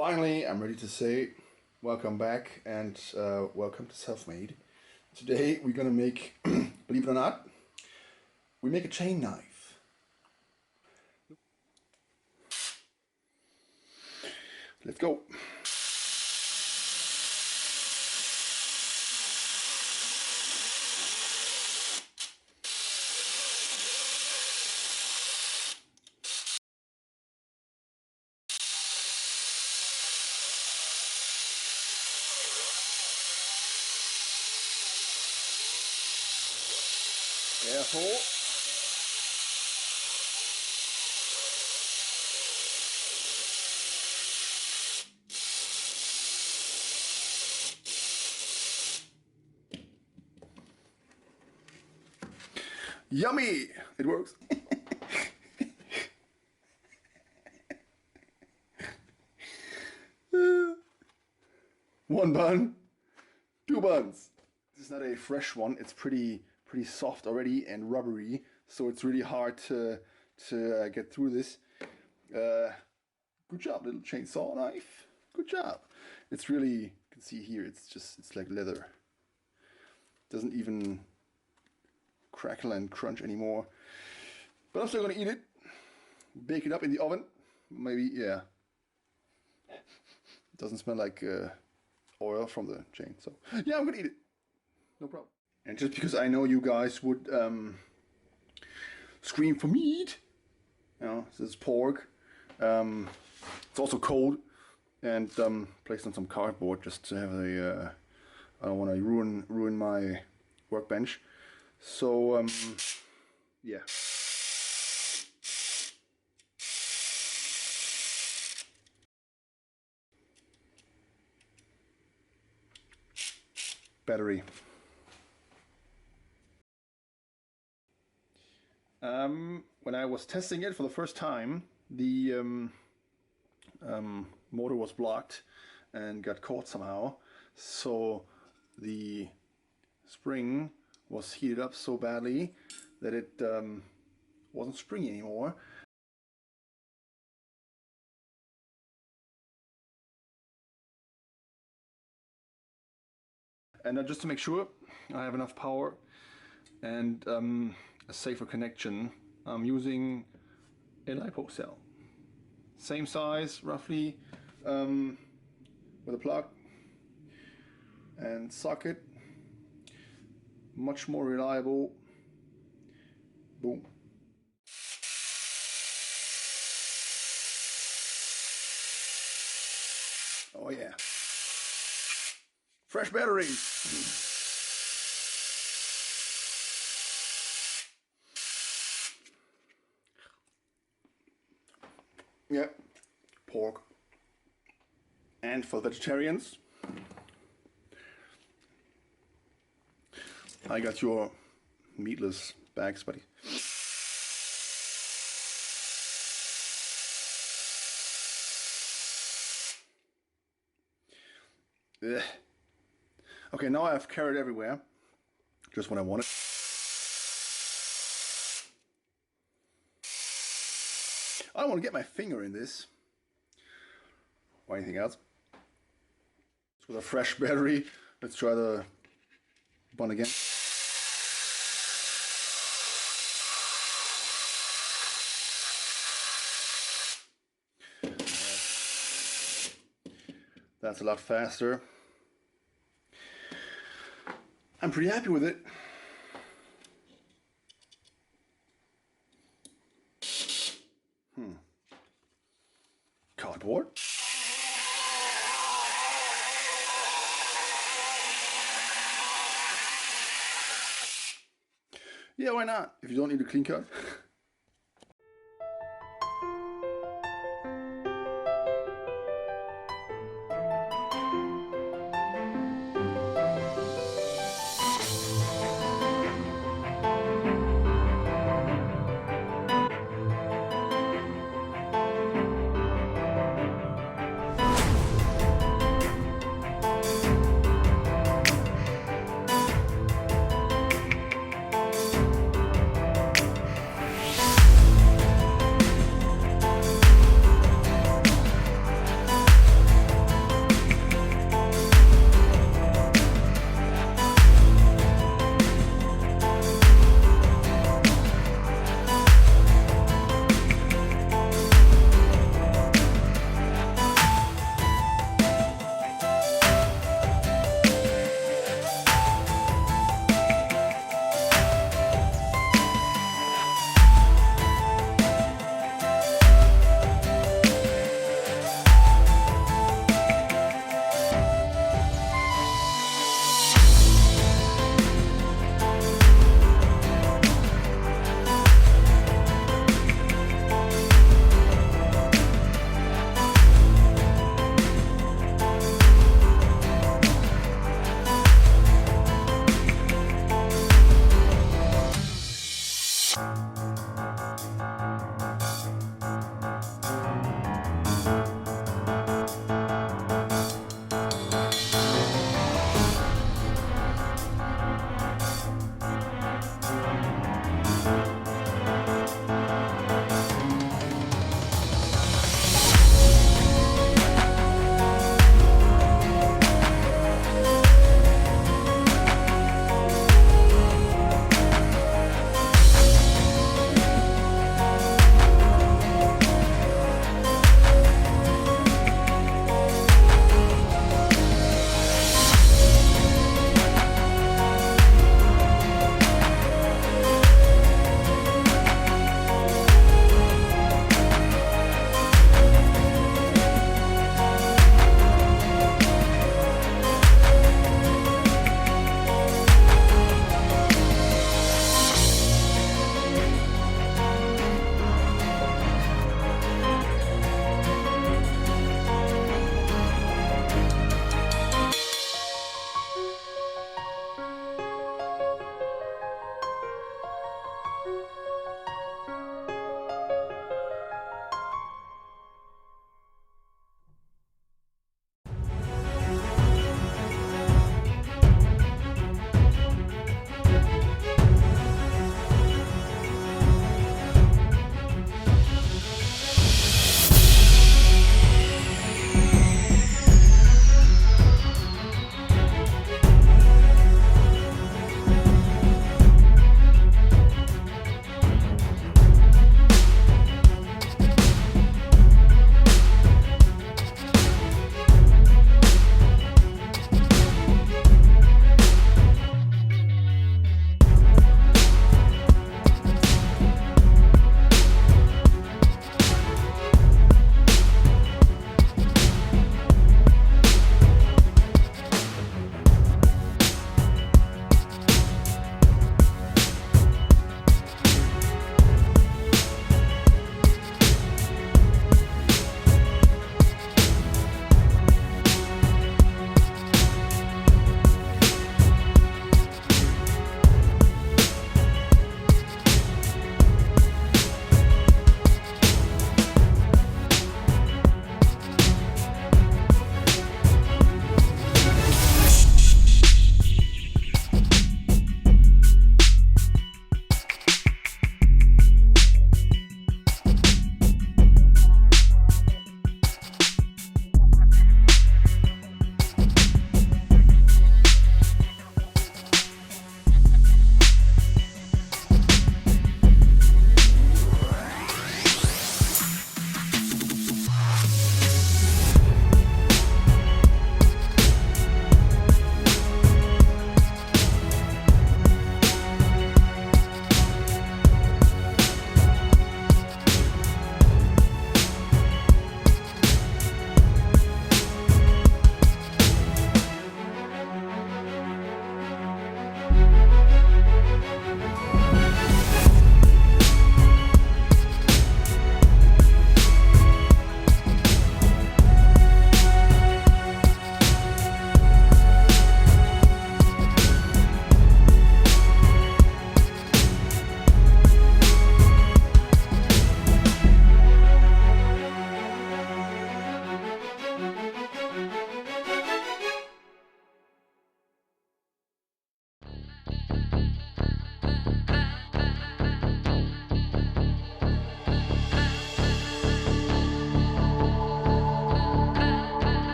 Finally, I'm ready to say welcome back and welcome to Self-Made. Today we're gonna make, believe it or not, we make a chain knife. Let's go. Careful. Yummy! It works. One bun, two buns. This is not a fresh one. It's pretty soft already and rubbery, so it's really hard to get through this. Good job, little chainsaw knife. Good job. It's really, you can see here, it's like leather. Doesn't even crackle and crunch anymore. But I'm still gonna eat it. Bake it up in the oven. Maybe, yeah. It doesn't smell like oil from the chain, so yeah, I'm gonna eat it. No problem. And just because I know you guys would scream for meat, you know, this is pork. It's also cold and placed on some cardboard just to have a. I don't want to ruin my workbench. So yeah. Battery. When I was testing it for the first time, the motor was blocked and got caught somehow. So the spring was heated up so badly that it wasn't springy anymore. And just to make sure I have enough power and a safer connection, I'm using a Lipo cell. Same size, roughly, with a plug and socket. Much more reliable. Boom. Oh yeah. Fresh batteries. Yeah, pork. And for vegetarians, I got your meatless bags, buddy. Ugh. Okay, now I have carrot everywhere. Just what I wanted. I don't want to get my finger in this or anything else. With a fresh battery, let's try the bun again. That's a lot faster. I'm pretty happy with it. Cardboard. Yeah, why not? If you don't need a clean cut.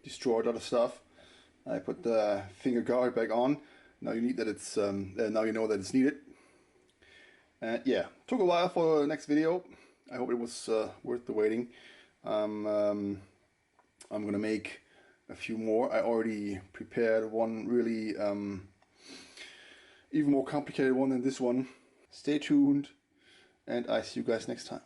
Destroyed a lot of stuff. I put the finger guard back on. Now you need that it's now you know that it's needed. And yeah, took a while for the next video. I hope it was worth the waiting. I'm gonna make a few more. I already prepared one really even more complicated one than this one. Stay tuned, and I see you guys next time.